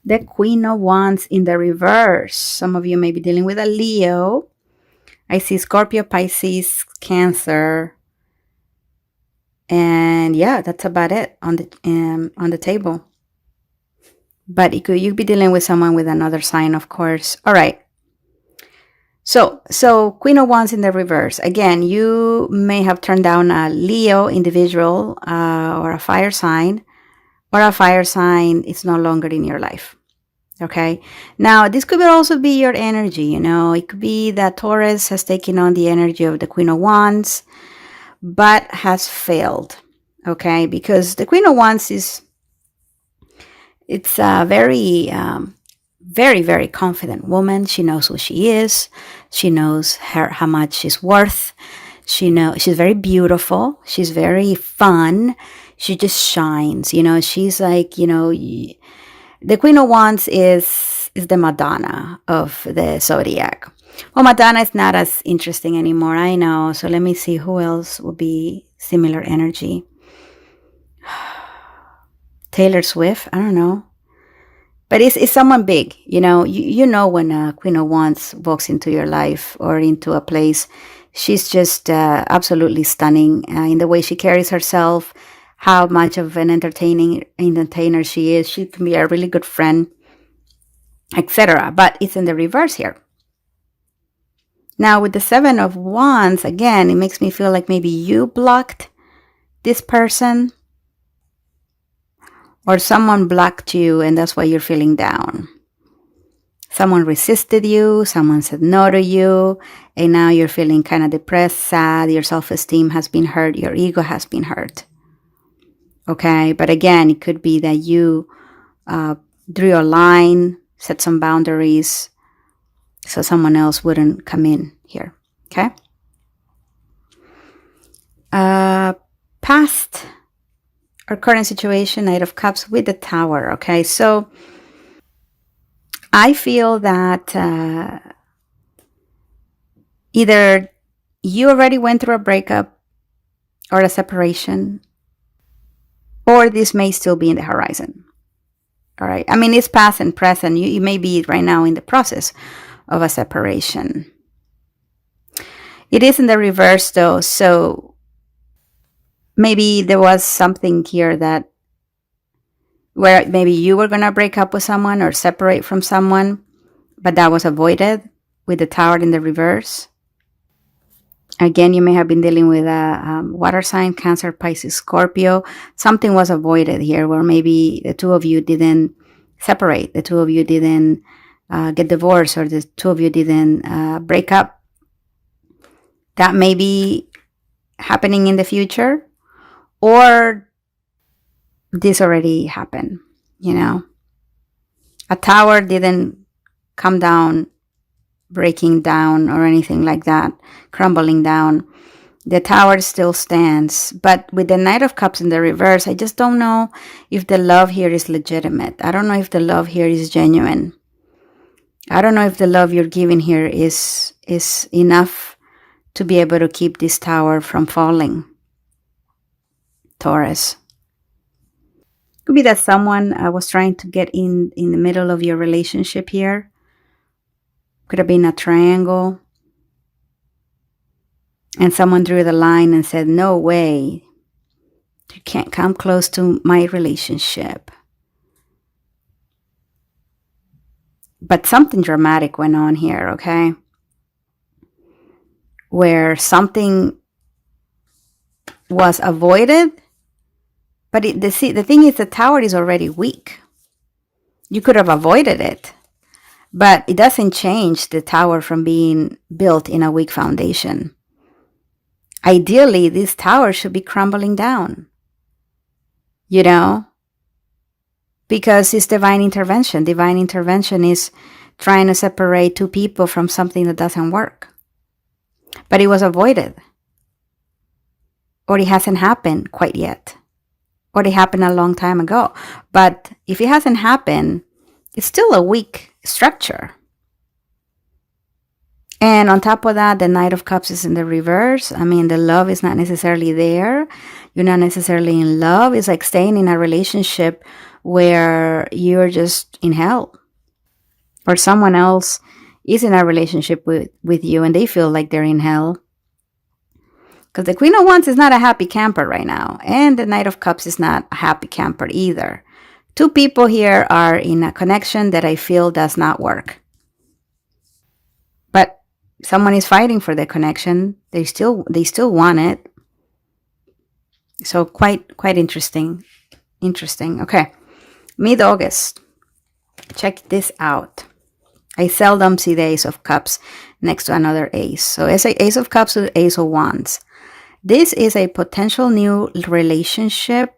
the Queen of Wands in the reverse. Some of you may be dealing with a Leo. I see Scorpio, Pisces, Cancer. And yeah, that's about it on the table. But you'd be dealing with someone with another sign, of course. All right. So Queen of Wands in the reverse. Again, you may have turned down a Leo individual or a fire sign, or a fire sign is no longer in your life. Okay. Now, this could also be your energy. You know, it could be that Taurus has taken on the energy of the Queen of Wands, but has failed. Okay. Because the Queen of Wands it's a very, very, very confident woman. She knows who she is. She knows how much she's worth. She's very beautiful. She's very fun. She just shines. You know, she's like, you know, the Queen of Wands is the Madonna of the zodiac. Well, Madonna is not as interesting anymore, I know. So let me see who else will be similar energy. Taylor Swift, I don't know. But it's someone big, you know. You know when a Queen of Wands walks into your life or into a place, she's just absolutely stunning in the way she carries herself, how much of an entertainer she is. She can be a really good friend, etc. But it's in the reverse here. Now with the Seven of Wands, again, it makes me feel like maybe you blocked this person, or someone blocked you and that's why you're feeling down. Someone resisted you, someone said no to you, and now you're feeling kind of depressed, sad, your self-esteem has been hurt, your ego has been hurt. Okay, but again, it could be that you drew a line, set some boundaries, so someone else wouldn't come in here. Okay? Past or current situation, Knight of Cups with the Tower. Okay, so I feel that either you already went through a breakup or a separation, or this may still be in the horizon. All right, I mean, it's past and present. You may be right now in the process of a separation. It is in the reverse though, so maybe there was something here that where maybe you were going to break up with someone or separate from someone, but that was avoided with the Tower in the reverse. Again, you may have been dealing with a water sign, Cancer, Pisces, Scorpio. Something was avoided here where maybe the two of you didn't separate, the two of you didn't get divorced, or the two of you didn't break up. That may be happening in the future, or this already happened, you know. A tower didn't come down, breaking down or anything like that, crumbling down. The tower still stands, but with the Knight of Cups in the reverse, I just don't know if the love here is legitimate. I don't know if the love here is genuine. I don't know if the love you're giving here is enough to be able to keep this tower from falling. Taurus. Could be that someone was trying to get in the middle of your relationship here. Could have been a triangle. And someone drew the line and said, no way. You can't come close to my relationship. But something dramatic went on here, okay? Where something was avoided. But the thing is, the tower is already weak. You could have avoided it. But it doesn't change the tower from being built in a weak foundation. Ideally, this tower should be crumbling down. You know? Because it's divine intervention. Divine intervention is trying to separate two people from something that doesn't work. But it was avoided. Or it hasn't happened quite yet. Or it happened a long time ago. But if it hasn't happened, it's still a weak structure. And on top of that, the Knight of Cups is in the reverse. I mean, the love is not necessarily there. You're not necessarily in love. It's like staying in a relationship where you're just in hell, or someone else is in a relationship with you and they feel like they're in hell. Because the Queen of Wands is not a happy camper right now, and the Knight of Cups is not a happy camper either. Two people here are in a connection that I feel does not work. But someone is fighting for the connection. They still want it. So quite interesting. Interesting. Okay. Mid-August. Check this out. I seldom see the Ace of Cups next to another ace. So it's an Ace of Cups with Ace of Wands. This is a potential new relationship,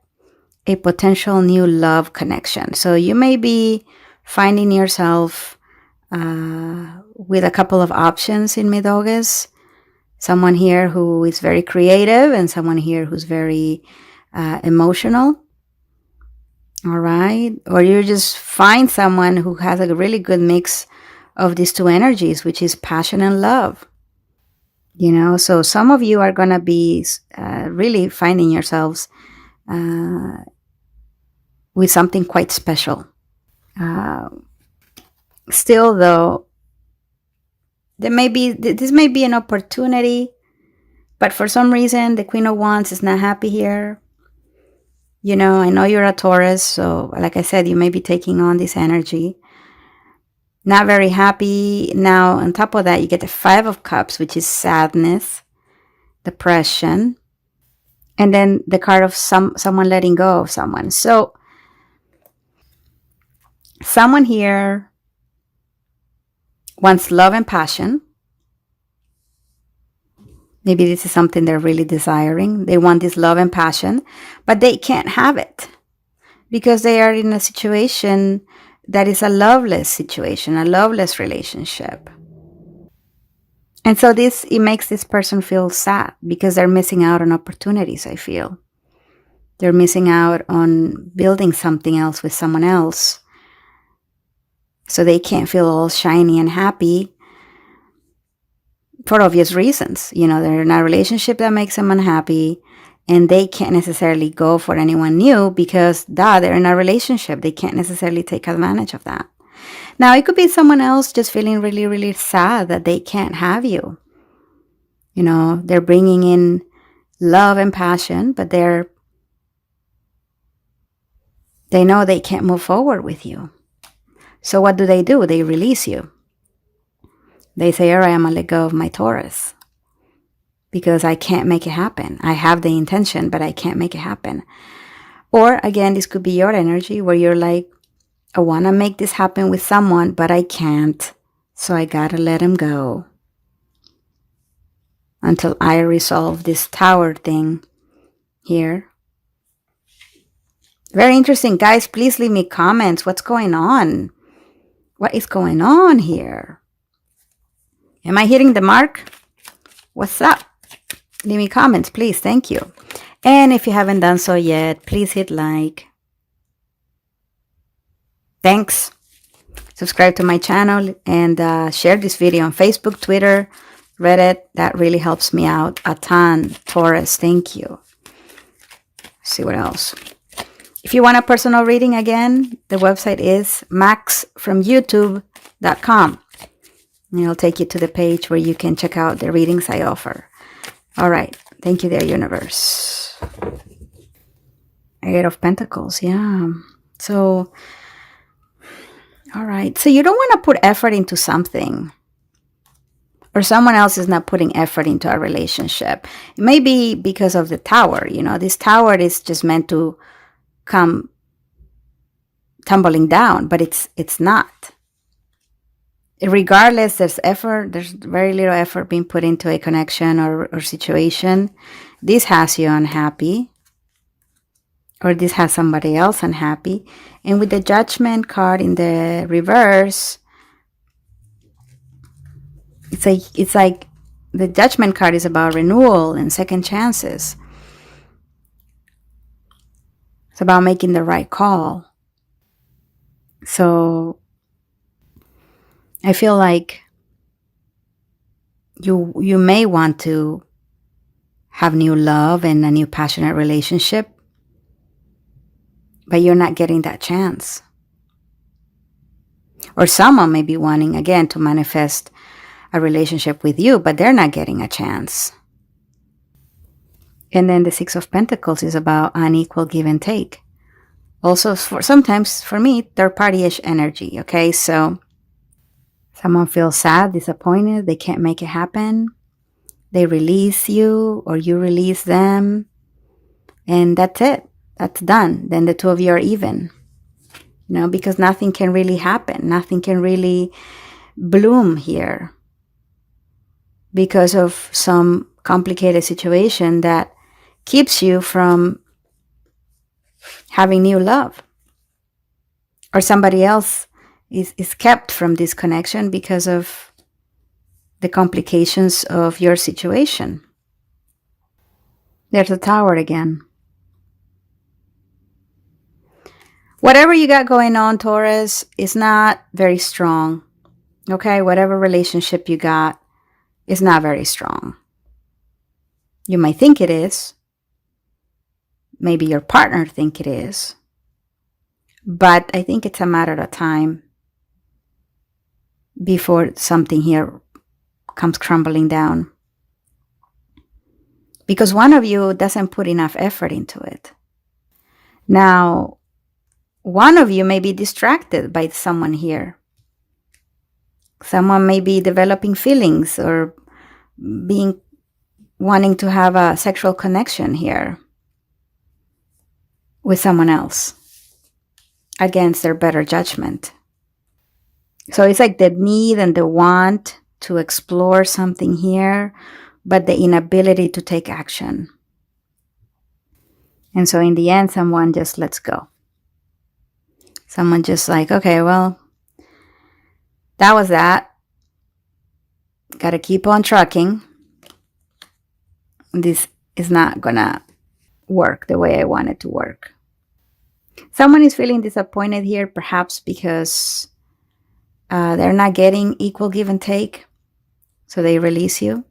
a potential new love connection. So you may be finding yourself with a couple of options in mid-August. Someone here who is very creative and someone here who's very emotional. All right. Or you just find someone who has a really good mix of these two energies, which is passion and love. You know, so some of you are going to be really finding yourselves with something quite special. Still, though, this may be an opportunity, but for some reason, the Queen of Wands is not happy here. You know, I know you're a Taurus, so like I said, you may be taking on this energy. Not very happy. Now, on top of that, you get the Five of Cups, which is sadness, depression, and then the card of someone letting go of someone. So, someone here wants love and passion. Maybe this is something they're really desiring. They want this love and passion, but they can't have it because they are in a situation that is a loveless situation, a loveless relationship. And so it makes this person feel sad because they're missing out on opportunities, I feel. They're missing out on building something else with someone else. So they can't feel all shiny and happy for obvious reasons. You know, they're in a relationship that makes them unhappy, and they can't necessarily go for anyone new because they're in a relationship. They can't necessarily take advantage of that. Now, it could be someone else just feeling really, really sad that they can't have you. You know, they're bringing in love and passion, but they know they can't move forward with you. So what do? They release you. They say, all right, I'm going to let go of my Taurus because I can't make it happen. I have the intention, but I can't make it happen. Or again, this could be your energy where you're like, I want to make this happen with someone, but I can't. So I got to let him go until I resolve this tower thing here. Very interesting. Guys, please leave me comments. What's going on? What is going on here? Am I hitting the mark? What's up? Leave me comments, please. Thank you. And if you haven't done so yet, please hit like. Thanks. Subscribe to my channel and share this video on Facebook, Twitter, Reddit. That really helps me out a ton. Taurus, thank you. Let's see what else. If you want a personal reading again, the website is maxfromyoutube.com. And it'll take you to the page where you can check out the readings I offer. All right. Thank you there, universe. Eight of Pentacles. Yeah. So, all right. So you don't want to put effort into something, or someone else is not putting effort into a relationship. It may be because of the tower. You know, this tower is just meant to come tumbling down, but it's not. Regardless, there's very little effort being put into a connection or situation. This has you unhappy, or this has somebody else unhappy. And with the Judgment card in the reverse, it's like the Judgment card is about renewal and second chances. It's about making the right call. So I feel like you may want to have new love and a new passionate relationship, but you're not getting that chance. Or someone may be wanting, again, to manifest a relationship with you, but they're not getting a chance. And then the Six of Pentacles is about unequal give and take. Also, sometimes for me, third party-ish energy, okay? So someone feels sad, disappointed, they can't make it happen. They release you or you release them. And that's it. That's done. Then the two of you are even. Because nothing can really happen. Nothing can really bloom here because of some complicated situation that keeps you from having new love. Or somebody else is kept from this connection because of the complications of your situation. There's the Tower again. Whatever you got going on, Taurus, is not very strong. Okay? Whatever relationship you got is not very strong. You might think it is. Maybe your partner think it is. But I think it's a matter of time before something here comes crumbling down. Because one of you doesn't put enough effort into it. Now, one of you may be distracted by someone here. Someone may be developing feelings or wanting to have a sexual connection here with someone else against their better judgment. So it's like the need and the want to explore something here, but the inability to take action. And so in the end, someone just lets go. Someone just like, okay, well, that was that. Got to keep on trucking. This is not gonna work the way I want it to work. Someone is feeling disappointed here, perhaps because they're not getting equal give and take. So they release you.